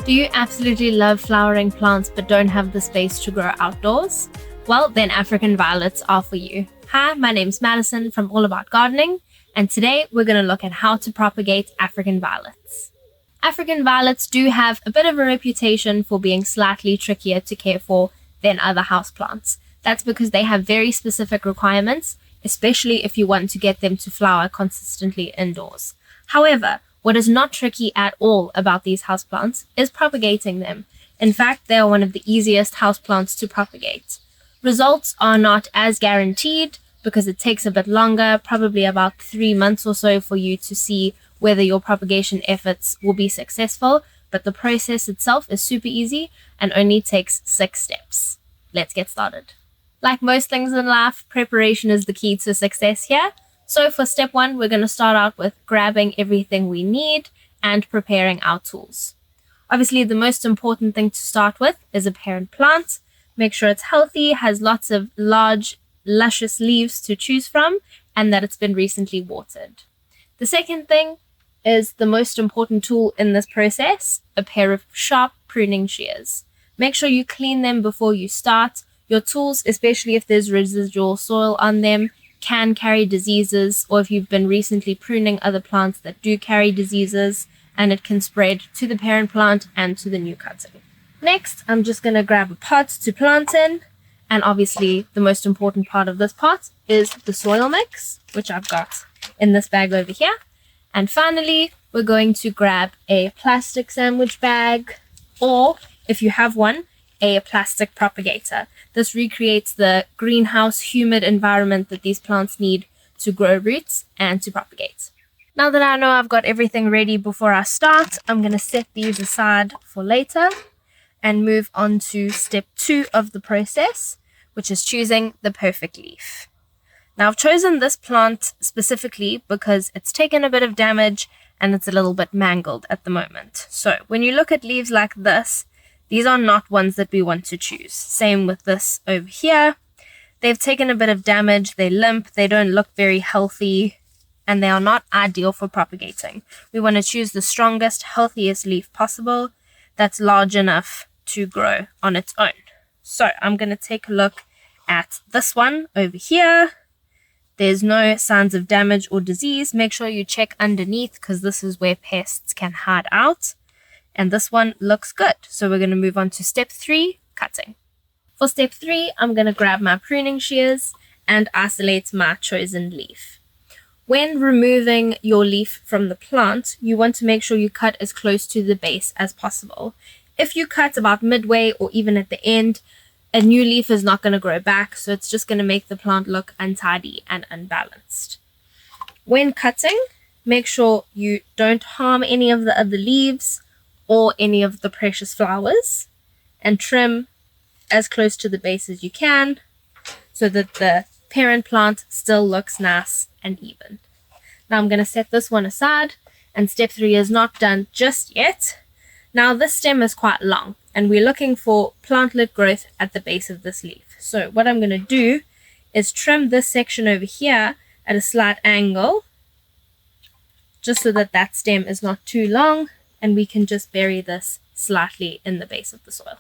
Do you absolutely love flowering plants but don't have the space to grow outdoors? Well, then African violets are for you. Hi, my name's Madison from All About Gardening, and today we're going to look at how to propagate African violets. African violets do have a bit of a reputation for being slightly trickier to care for than other houseplants. That's because they have very specific requirements, especially if you want to get them to flower consistently indoors. However, what is not tricky at all about these houseplants is propagating them. In fact, they are one of the easiest houseplants to propagate. Results are not as guaranteed because it takes a bit longer, probably about 3 months or so, for you to see whether your propagation efforts will be successful, but the process itself is super easy and only takes 6 steps. Let's get started. Like most things in life, preparation is the key to success here. So for step 1, we're going to start out with grabbing everything we need and preparing our tools. Obviously, the most important thing to start with is a parent plant. Make sure it's healthy, has lots of large, luscious leaves to choose from, and that it's been recently watered. The second thing is the most important tool in this process, a pair of sharp pruning shears. Make sure you clean them before you start. Your tools, especially if there's residual soil on them, can carry diseases, or if you've been recently pruning other plants that do carry diseases, and it can spread to the parent plant and to the new cutting. Next, I'm just going to grab a pot to plant in, and obviously the most important part of this pot is the soil mix, which I've got in this bag over here. And finally, we're going to grab a plastic sandwich bag, or if you have one, a plastic propagator. This recreates the greenhouse humid environment that these plants need to grow roots and to propagate. Now that I know I've got everything ready before I start, I'm going to set these aside for later and move on to step 2 of the process, which is choosing the perfect leaf. Now I've chosen this plant specifically because it's taken a bit of damage and it's a little bit mangled at the moment. So when you look at leaves like this, these are not ones that we want to choose. Same with this over here. They've taken a bit of damage, they limp, they don't look very healthy, and they are not ideal for propagating. We want to choose the strongest, healthiest leaf possible that's large enough to grow on its own. So I'm going to take a look at this one over here. There's no signs of damage or disease. Make sure you check underneath because this is where pests can hide out. And this one looks good. So we're going to move on to step 3, cutting. For step 3, I'm going to grab my pruning shears and isolate my chosen leaf. When removing your leaf from the plant, you want to make sure you cut as close to the base as possible. If you cut about midway or even at the end, a new leaf is not going to grow back, so it's just going to make the plant look untidy and unbalanced. When cutting, make sure you don't harm any of the other leaves or any of the precious flowers, and trim as close to the base as you can so that the parent plant still looks nice and even. Now I'm going to set this one aside, and step 3 is not done just yet. Now this stem is quite long and we're looking for plantlet growth at the base of this leaf. So what I'm going to do is trim this section over here at a slight angle just so that that stem is not too long, and we can just bury this slightly in the base of the soil.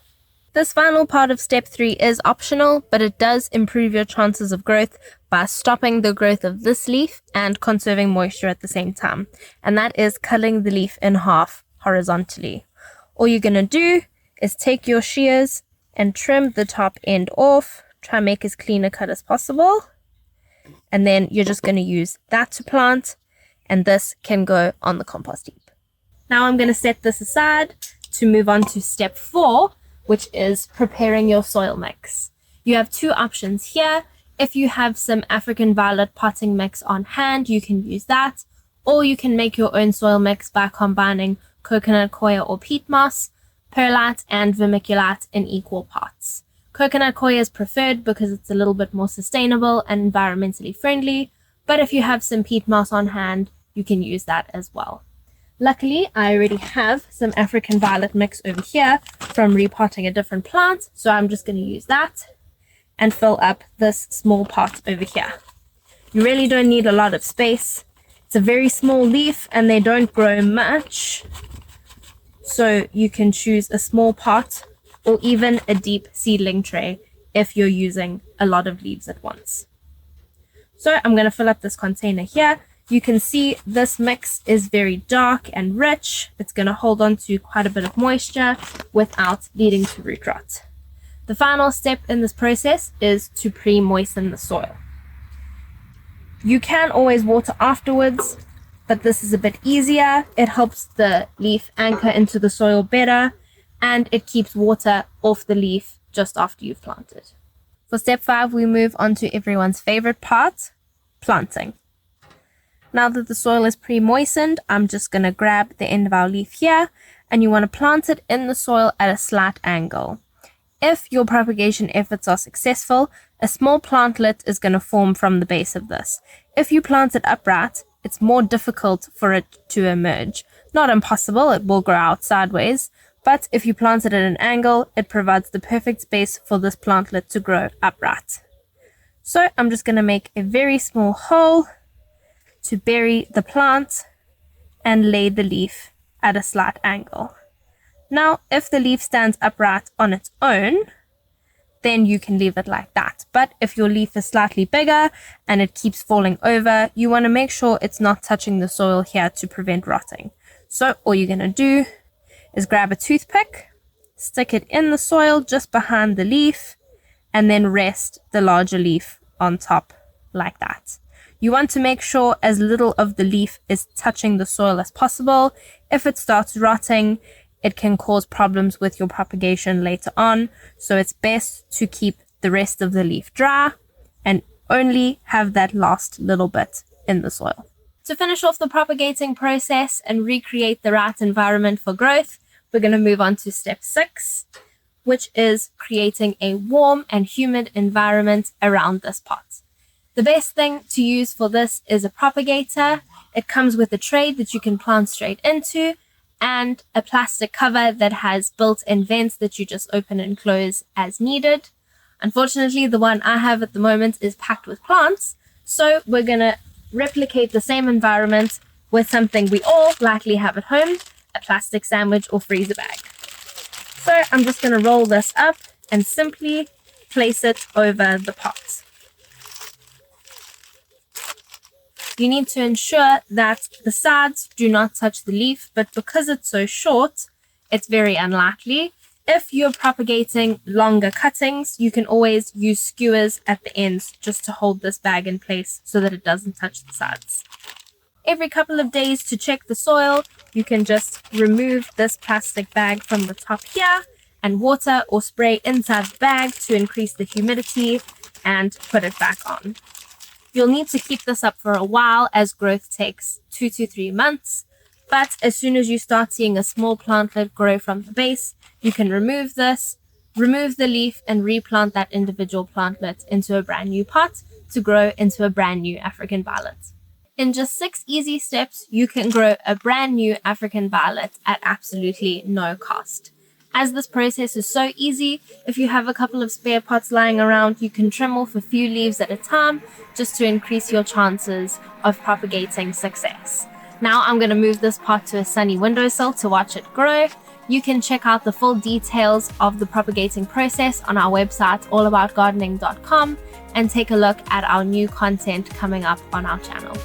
This final part of step 3 is optional, but it does improve your chances of growth by stopping the growth of this leaf and conserving moisture at the same time. And that is cutting the leaf in half horizontally. All you're going to do is take your shears and trim the top end off. Try and make as clean a cut as possible. And then you're just going to use that to plant, and this can go on the compost heap. Now I'm going to set this aside to move on to step 4, which is preparing your soil mix. You have 2 options here. If you have some African violet potting mix on hand, you can use that, or you can make your own soil mix by combining coconut coir or peat moss, perlite and vermiculite in equal parts. Coconut coir is preferred because it's a little bit more sustainable and environmentally friendly, but if you have some peat moss on hand, you can use that as well. Luckily, I already have some African violet mix over here from repotting a different plant, so I'm just going to use that and fill up this small pot over here. You really don't need a lot of space. It's a very small leaf and they don't grow much, So you can choose a small pot or even a deep seedling tray if you're using a lot of leaves at once. So I'm going to fill up this container here. You can see this mix is very dark and rich. It's going to hold on to quite a bit of moisture without leading to root rot. The final step in this process is to pre-moisten the soil. You can always water afterwards, but this is a bit easier. It helps the leaf anchor into the soil better, and it keeps water off the leaf just after you've planted. For step 5, we move on to everyone's favorite part, planting. Now that the soil is pre-moistened, I'm just going to grab the end of our leaf here, and you want to plant it in the soil at a slight angle. If your propagation efforts are successful, a small plantlet is going to form from the base of this. If you plant it upright, it's more difficult for it to emerge. Not impossible, it will grow out sideways, but if you plant it at an angle, it provides the perfect space for this plantlet to grow upright. So I'm just going to make a very small hole to bury the plant and lay the leaf at a slight angle. Now, if the leaf stands upright on its own, then you can leave it like that. But if your leaf is slightly bigger and it keeps falling over, you want to make sure it's not touching the soil here to prevent rotting. So all you're going to do is grab a toothpick, stick it in the soil just behind the leaf, and then rest the larger leaf on top like that. You want to make sure as little of the leaf is touching the soil as possible. If it starts rotting, it can cause problems with your propagation later on, so it's best to keep the rest of the leaf dry and only have that last little bit in the soil. To finish off the propagating process and recreate the right environment for growth, we're going to move on to step 6, which is creating a warm and humid environment around this pot. The best thing to use for this is a propagator. It comes with a tray that you can plant straight into, and a plastic cover that has built-in vents that you just open and close as needed. Unfortunately, the one I have at the moment is packed with plants, so we're going to replicate the same environment with something we all likely have at home, a plastic sandwich or freezer bag. So I'm just going to roll this up and simply place it over the pot. You need to ensure that the sides do not touch the leaf, but because it's so short, it's very unlikely. If you're propagating longer cuttings, you can always use skewers at the ends just to hold this bag in place so that it doesn't touch the sides. Every couple of days to check the soil, you can just remove this plastic bag from the top here and water or spray inside the bag to increase the humidity and put it back on. You'll need to keep this up for a while as growth takes 2 to 3 months, but as soon as you start seeing a small plantlet grow from the base, you can remove this, remove the leaf, and replant that individual plantlet into a brand new pot to grow into a brand new African violet. In just 6 easy steps, you can grow a brand new African violet at absolutely no cost. As this process is so easy, if you have a couple of spare pots lying around, you can trim off a few leaves at a time just to increase your chances of propagating success. Now I'm going to move this pot to a sunny windowsill to watch it grow. You can check out the full details of the propagating process on our website allaboutgardening.com and take a look at our new content coming up on our channel.